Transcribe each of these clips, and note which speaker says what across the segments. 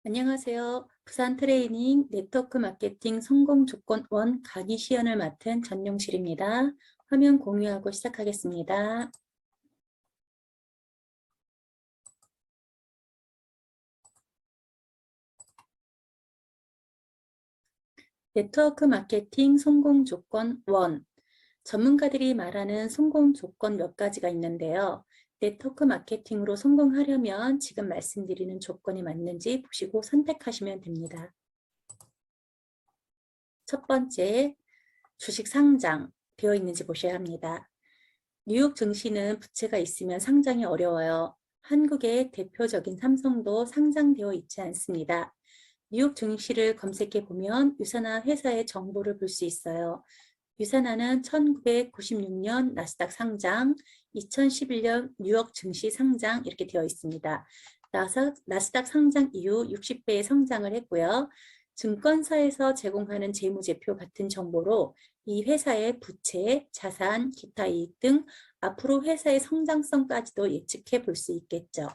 Speaker 1: 안녕하세요. 부산 트레이닝 네트워크 마케팅 성공 조건 1 강의 시연을 맡은 전용실입니다. 화면 공유하고 시작하겠습니다. 네트워크 마케팅 성공 조건 1. 전문가들이 말하는 성공 조건 몇 가지가 있는데요. 네트워크 마케팅으로 성공하려면 지금 말씀드리는 조건이 맞는지 보시고 선택하시면 됩니다. 첫 번째, 주식 상장 되어 있는지 보셔야 합니다. 뉴욕 증시는 부채가 있으면 상장이 어려워요. 한국의 대표적인 삼성도 상장되어 있지 않습니다. 뉴욕 증시를 검색해 보면 유산화 회사의 정보를 볼 수 있어요. 유산화는 1996년 나스닥 상장, 2011년 뉴욕 증시 상장 이렇게 되어 있습니다. 나스닥 상장 이후 60배의 성장을 했고요. 증권사에서 제공하는 재무제표 같은 정보로 이 회사의 부채, 자산, 기타 이익 등 앞으로 회사의 성장성까지도 예측해 볼 수 있겠죠.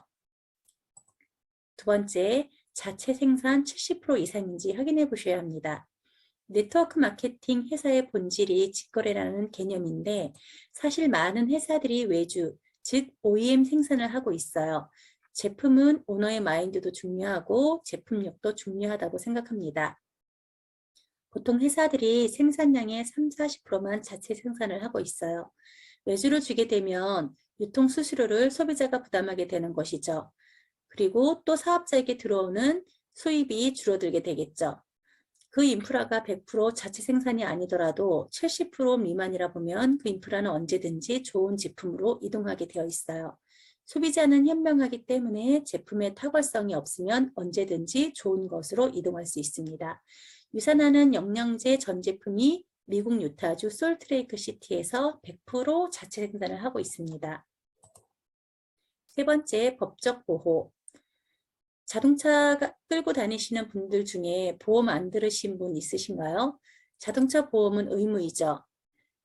Speaker 1: 두 번째, 자체 생산 70% 이상인지 확인해 보셔야 합니다. 네트워크 마케팅 회사의 본질이 직거래라는 개념인데 사실 많은 회사들이 외주, 즉 OEM 생산을 하고 있어요. 제품은 오너의 마인드도 중요하고 제품력도 중요하다고 생각합니다. 보통 회사들이 생산량의 30~40%만 자체 생산을 하고 있어요. 외주를 주게 되면 유통 수수료를 소비자가 부담하게 되는 것이죠. 그리고 또 사업자에게 들어오는 수입이 줄어들게 되겠죠. 그 인프라가 100% 자체 생산이 아니더라도 70% 미만이라 보면 그 인프라는 언제든지 좋은 제품으로 이동하게 되어 있어요. 소비자는 현명하기 때문에 제품의 탁월성이 없으면 언제든지 좋은 것으로 이동할 수 있습니다. 유산하는 영양제 전 제품이 미국 유타주 솔트레이크 시티에서 100% 자체 생산을 하고 있습니다. 세 번째, 법적 보호. 자동차 끌고 다니시는 분들 중에 보험 안 들으신 분 있으신가요? 자동차 보험은 의무이죠.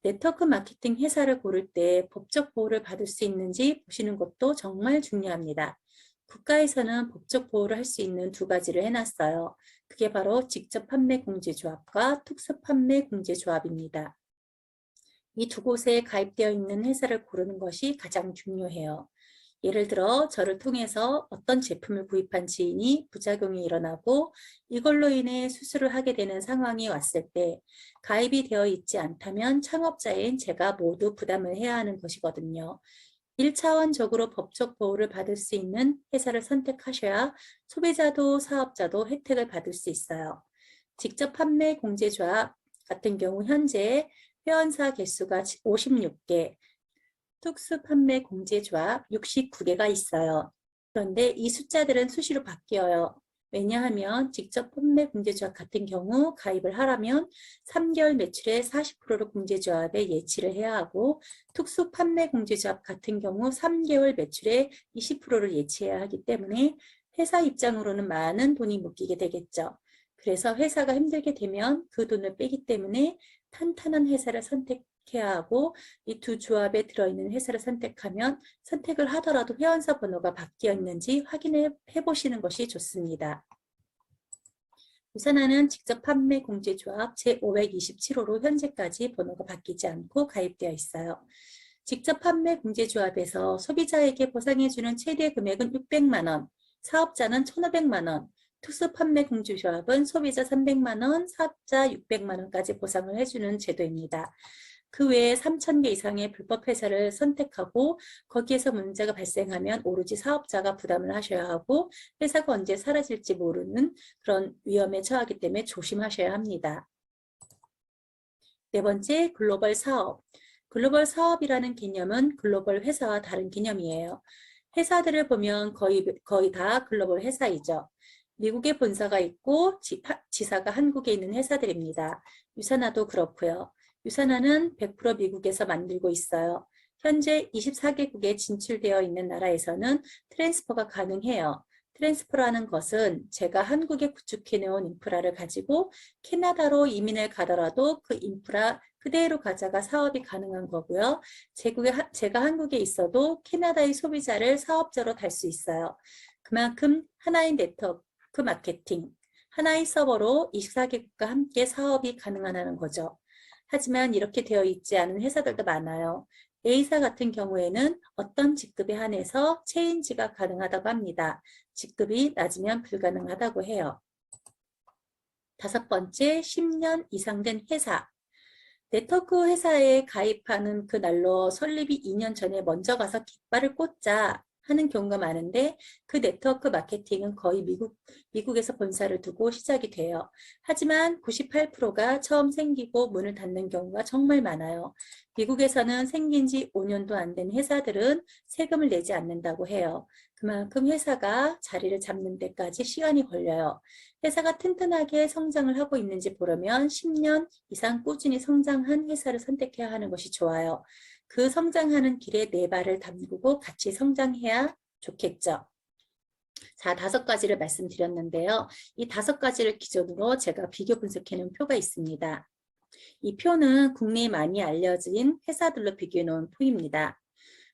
Speaker 1: 네트워크 마케팅 회사를 고를 때 법적 보호를 받을 수 있는지 보시는 것도 정말 중요합니다. 국가에서는 법적 보호를 할 수 있는 두 가지를 해놨어요. 그게 바로 직접 판매 공제조합과 특수 판매 공제조합입니다. 이 두 곳에 가입되어 있는 회사를 고르는 것이 가장 중요해요. 예를 들어 저를 통해서 어떤 제품을 구입한 지인이 부작용이 일어나고 이걸로 인해 수술을 하게 되는 상황이 왔을 때 가입이 되어 있지 않다면 창업자인 제가 모두 부담을 해야 하는 것이거든요. 1차원적으로 법적 보호를 받을 수 있는 회사를 선택하셔야 소비자도 사업자도 혜택을 받을 수 있어요. 직접 판매 공제조합 같은 경우 현재 회원사 개수가 56개, 특수 판매 공제조합 69개가 있어요. 그런데 이 숫자들은 수시로 바뀌어요. 왜냐하면 직접 판매 공제조합 같은 경우 가입을 하려면 3개월 매출의 40%를 공제조합에 예치를 해야 하고 특수 판매 공제조합 같은 경우 3개월 매출의 20%를 예치해야 하기 때문에 회사 입장으로는 많은 돈이 묶이게 되겠죠. 그래서 회사가 힘들게 되면 그 돈을 빼기 때문에 탄탄한 회사를 선택해야 하고 이 두 조합에 들어있는 회사를 선택하면 선택을 하더라도 회원사 번호가 바뀌어 있는지 확인해 보시는 것이 좋습니다. 유산하는 직접 판매 공제조합 제527호로 현재까지 번호가 바뀌지 않고 가입되어 있어요. 직접 판매 공제조합에서 소비자에게 보상해주는 최대 금액은 600만 원, 사업자는 1,500만 원, 특수 판매 공제조합은 소비자 300만 원, 사업자 600만 원까지 보상을 해주는 제도입니다. 그 외에 3,000개 이상의 불법 회사를 선택하고 거기에서 문제가 발생하면 오로지 사업자가 부담을 하셔야 하고 회사가 언제 사라질지 모르는 그런 위험에 처하기 때문에 조심하셔야 합니다. 네 번째, 글로벌 사업. 글로벌 사업이라는 개념은 글로벌 회사와 다른 개념이에요. 회사들을 보면 거의 다 글로벌 회사이죠. 미국에 본사가 있고 지사가 한국에 있는 회사들입니다. 유산화도 그렇고요. 유산화는 100% 미국에서 만들고 있어요. 현재 24개국에 진출되어 있는 나라에서는 트랜스퍼가 가능해요. 트랜스퍼라는 것은 제가 한국에 구축해놓은 인프라를 가지고 캐나다로 이민을 가더라도 그 인프라 그대로 가져가 사업이 가능한 거고요. 제가 한국에 있어도 캐나다의 소비자를 사업자로 달 수 있어요. 그만큼 하나의 네트워크 네트워크 마케팅. 하나의 서버로 24개국과 함께 사업이 가능하다는 거죠. 하지만 이렇게 되어 있지 않은 회사들도 많아요. A사 같은 경우에는 어떤 직급에 한해서 체인지가 가능하다고 합니다. 직급이 낮으면 불가능하다고 해요. 5번째, 10년 이상 된 회사. 네트워크 회사에 가입하는 그날로 설립이 2년 전에 먼저 가서 깃발을 꽂자 하는 경우가 많은데 그 네트워크 마케팅은 거의 미국에서 본사를 두고 시작이 돼요. 하지만 98%가 처음 생기고 문을 닫는 경우가 정말 많아요. 미국에서는 생긴 지 5년도 안 된 회사들은 세금을 내지 않는다고 해요. 그만큼 회사가 자리를 잡는 데까지 시간이 걸려요. 회사가 튼튼하게 성장을 하고 있는지 보려면 10년 이상 꾸준히 성장한 회사를 선택해야 하는 것이 좋아요. 그 성장하는 길에 내 발을 담그고 같이 성장해야 좋겠죠. 자, 5가지를 말씀드렸는데요. 이 5가지를 기준으로 제가 비교 분석해 놓은 표가 있습니다. 이 표는 국내에 많이 알려진 회사들로 비교해 놓은 표입니다.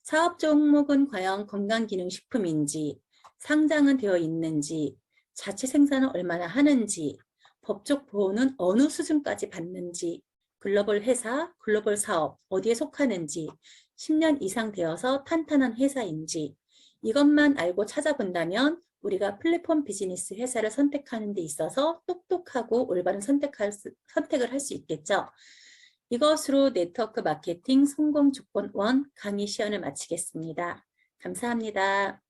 Speaker 1: 사업 종목은 과연 건강기능식품인지, 상장은 되어 있는지, 자체 생산은 얼마나 하는지, 법적 보호는 어느 수준까지 받는지, 글로벌 회사, 글로벌 사업, 어디에 속하는지, 10년 이상 되어서 탄탄한 회사인지, 이것만 알고 찾아본다면 우리가 플랫폼 비즈니스 회사를 선택하는 데 있어서 똑똑하고 올바른 선택을 할 수 있겠죠. 이것으로 네트워크 마케팅 성공 조건 1 강의 시연을 마치겠습니다. 감사합니다.